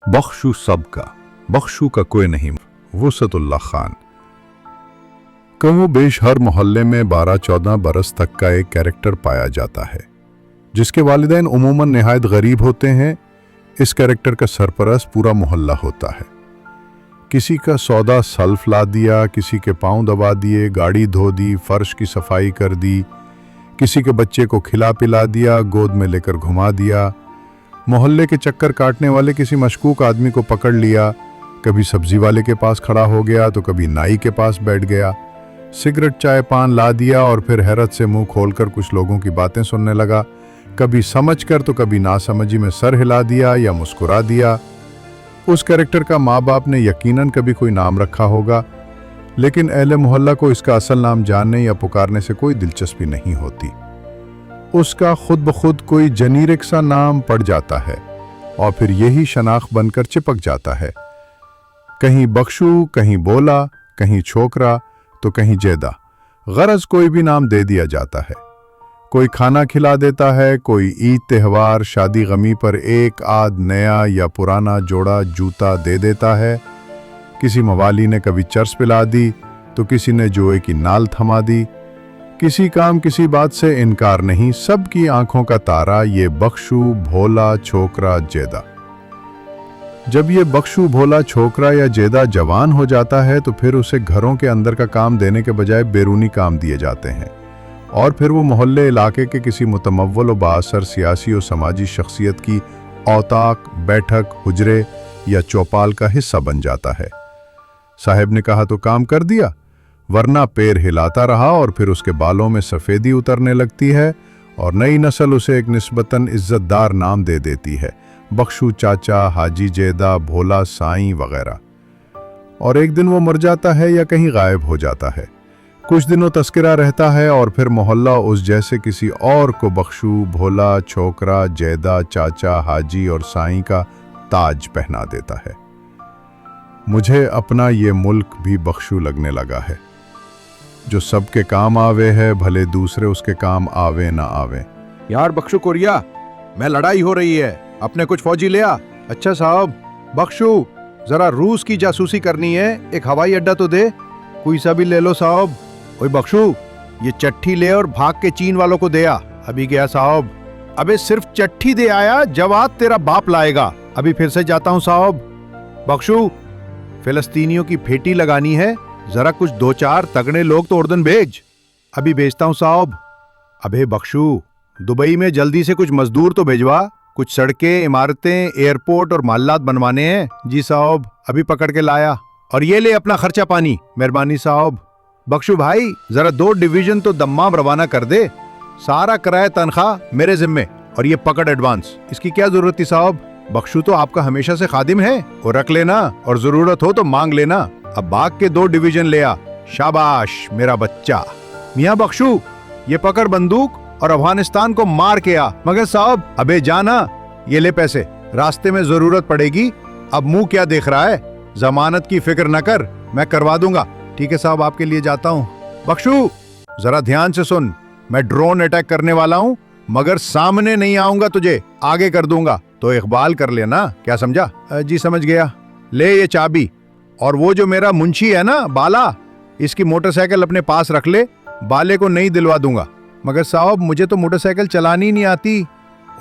बख्शू सबका, बख्शू का कोई नहीं। वसअतुल्लाह खान। कमो बेश हर मोहल्ले में 12-14 बरस तक का एक कैरेक्टर पाया जाता है जिसके वालिदैन उमूमन निहायत गरीब होते हैं। इस कैरेक्टर का सरपरस्त पूरा मोहल्ला होता है। किसी का सौदा सल्फ ला दिया, किसी के पांव दबा दिए, गाड़ी धो दी, फर्श की सफाई कर दी, किसी के बच्चे को खिला पिला दिया, गोद में लेकर घुमा दिया। मोहल्ले के चक्कर काटने वाले किसी मशकूक आदमी को पकड़ लिया, कभी सब्जी वाले के पास खड़ा हो गया तो कभी नाई के पास बैठ गया। सिगरेट चाय पान ला दिया और फिर हैरत से मुंह खोलकर कुछ लोगों की बातें सुनने लगा। कभी समझकर तो कभी नासमझी में सर हिला दिया या मुस्कुरा दिया। उस कैरेक्टर का माँ बाप ने यकीनन कभी कोई नाम रखा होगा, लेकिन अहले मोहल्ला को इसका असल नाम जानने या पुकारने से कोई दिलचस्पी नहीं होती। उसका खुद ब खुद कोई जनीरिक सा नाम पड़ जाता है और फिर यही शनाख्त बनकर चिपक जाता है। कहीं बख्शू, कहीं बोला, कहीं छोकरा तो कहीं जेदा। गरज कोई भी नाम दे दिया जाता है। कोई खाना खिला देता है, कोई ईद त्योहार शादी गमी पर एक आध नया या पुराना जोड़ा जूता दे देता है। किसी मवाली ने कभी चर्स पिला दी तो किसी ने जुए की नाल थमा दी। किसी काम किसी बात से इनकार नहीं, सबकी आंखों का तारा ये बख्शू भोला छोकरा जेदा। जब ये बख्शू भोला छोकरा या जेदा जवान हो जाता है तो फिर उसे घरों के अंदर का काम देने के बजाय बैरूनी काम दिए जाते हैं और फिर वो मोहल्ले इलाके के किसी मुतमव्वल व बाअसर सियासी और समाजी शख्सियत की औताक, बैठक, हुजरे या चौपाल का हिस्सा बन जाता है। साहब ने कहा तो काम कर दिया, वरना पैर हिलाता रहा और फिर उसके बालों में सफ़ेदी उतरने लगती है और नई नस्ल उसे एक निस्बतन इज्जतदार नाम दे देती है, बख्शू चाचा, हाजी जेदा, भोला साईं वगैरह। और एक दिन वो मर जाता है या कहीं गायब हो जाता है। कुछ दिनों तस्करा रहता है और फिर मोहल्ला उस जैसे किसी और को बख्शू भोला छोकरा जेदा चाचा हाजी और साईं का ताज पहना देता है। मुझे अपना ये मुल्क भी बख्शू लगने लगा है, जो सबके काम आवे है, भले दूसरे उसके काम आवे ना आवे। यार बख्शू कोरिया, मैं लड़ाई हो रही है, अपने कुछ फौजी ले आ। अच्छा साहब बख्शू, जरा रूस की जासूसी करनी है, एक हवाई अड्डा तो दे। कोई सा भी ले लो साहब। ओए बख्शू, ये चिट्ठी ले और भाग के चीन वालों को दे आ। अभी गया साहब। अबे सिर्फ चिट्ठी दे आया, जवाब तेरा बाप लाएगा। अभी फिर से जाता हूँ साहब। बख्शू, फिलिस्तीनियों की फेटी लगानी है, जरा कुछ 2-4 तगड़े लोग तो उर्दन भेज। अभी भेजता हूँ साहब। अबे बख्शू, दुबई में जल्दी से कुछ मजदूर तो भेजवा, कुछ सड़कें, इमारतें, एयरपोर्ट और माल्लात बनवाने हैं। जी साहब, अभी पकड़ के लाया। और ये ले अपना खर्चा पानी। मेहरबानी साहब। बख्शू भाई, जरा 2 डिवीजन तो दम्माम रवाना कर दे, सारा किराया तनख्वाह मेरे जिम्मे, और ये पकड़ एडवांस। इसकी क्या जरूरत थी साहब? बख्शू तो आपका हमेशा से खादिम है, और रख लेना और जरूरत हो तो मांग लेना। अब भाग के 2 डिवीजन ले आ। शाबाश मेरा बच्चा। मियाँ बख्शू, ये पकड़ बंदूक और अफगानिस्तान को मार के आ। मगर साहब, अबे जाना, ये ले पैसे, रास्ते में जरूरत पड़ेगी। अब मुंह क्या देख रहा है? जमानत की फिक्र न कर, मैं करवा दूंगा। ठीक है साहब, आपके लिए जाता हूँ। बख्शू, जरा ध्यान से सुन, मैं ड्रोन अटैक करने वाला हूँ, मगर सामने नहीं आऊंगा, तुझे आगे कर दूंगा, तो इकबाल कर लेना। क्या समझा? जी समझ गया। ले ये चाबी, और वो जो मेरा मुंशी है ना बाला, इसकी मोटरसाइकिल अपने पास रख ले। बाले को नहीं दिलवा दूंगा। मगर साहब, मुझे तो मोटरसाइकिल चलानी नहीं आती।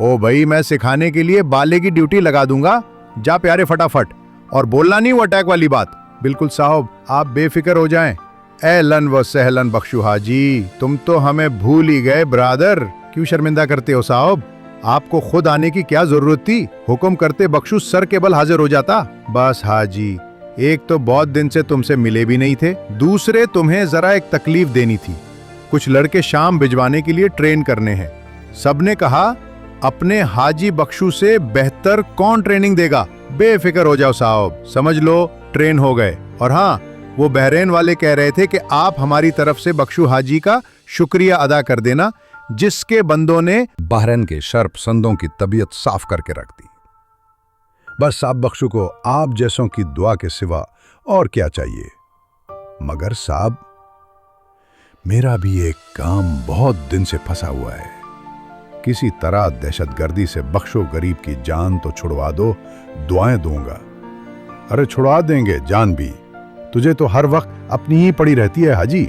ओ भाई, मैं सिखाने के लिए बाले की ड्यूटी लगा दूंगा। जा प्यारे फटाफट, और बोलना नहीं वो अटैक वाली बात। बिल्कुल साहब, आप बेफिक्र हो जाएं। एहलन व सहलन बख्शू हाजी, तुम तो हमें भूल ही गए ब्रादर। क्यों शर्मिंदा करते हो साहब? आपको खुद आने की क्या जरूरत थी? हुक्म करते बख्शू सर के बल हाजिर हो जाता। बस हाजी, एक तो बहुत दिन से तुमसे मिले भी नहीं थे, दूसरे तुम्हें जरा एक तकलीफ देनी थी। कुछ लड़के शाम भिजवाने के लिए ट्रेन करने हैं। सबने कहा अपने हाजी बख्शू से बेहतर कौन ट्रेनिंग देगा। बेफिक्र हो जाओ साहब, समझ लो ट्रेन हो गए। और हाँ, वो बहरीन वाले कह रहे थे कि आप हमारी तरफ से बख्शू हाजी का शुक्रिया अदा कर देना, जिसके बंदों ने बहरीन के शर्प संदों की तबीयत साफ करके रख दी। बस साहब, बख्शू को आप जैसों की दुआ के सिवा और क्या चाहिए। मगर साहब, मेरा भी एक काम बहुत दिन से फंसा हुआ है। किसी तरह दहशतगर्दी से बख्शो, गरीब की जान तो छुड़वा दो, दुआएं दूंगा। अरे छुड़वा देंगे जान भी, तुझे तो हर वक्त अपनी ही पड़ी रहती है हाजी,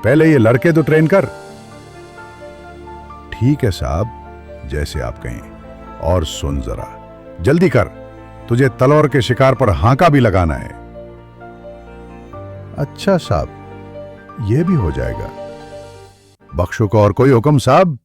पहले ये लड़के तो ट्रेन कर। ठीक है साहब, जैसे आप कहें। और सुन जरा, जल्दी कर, तुझे तलवार के शिकार पर हांका भी लगाना है। अच्छा साहब, यह भी हो जाएगा। बख्शो को और कोई हुक्म साहब?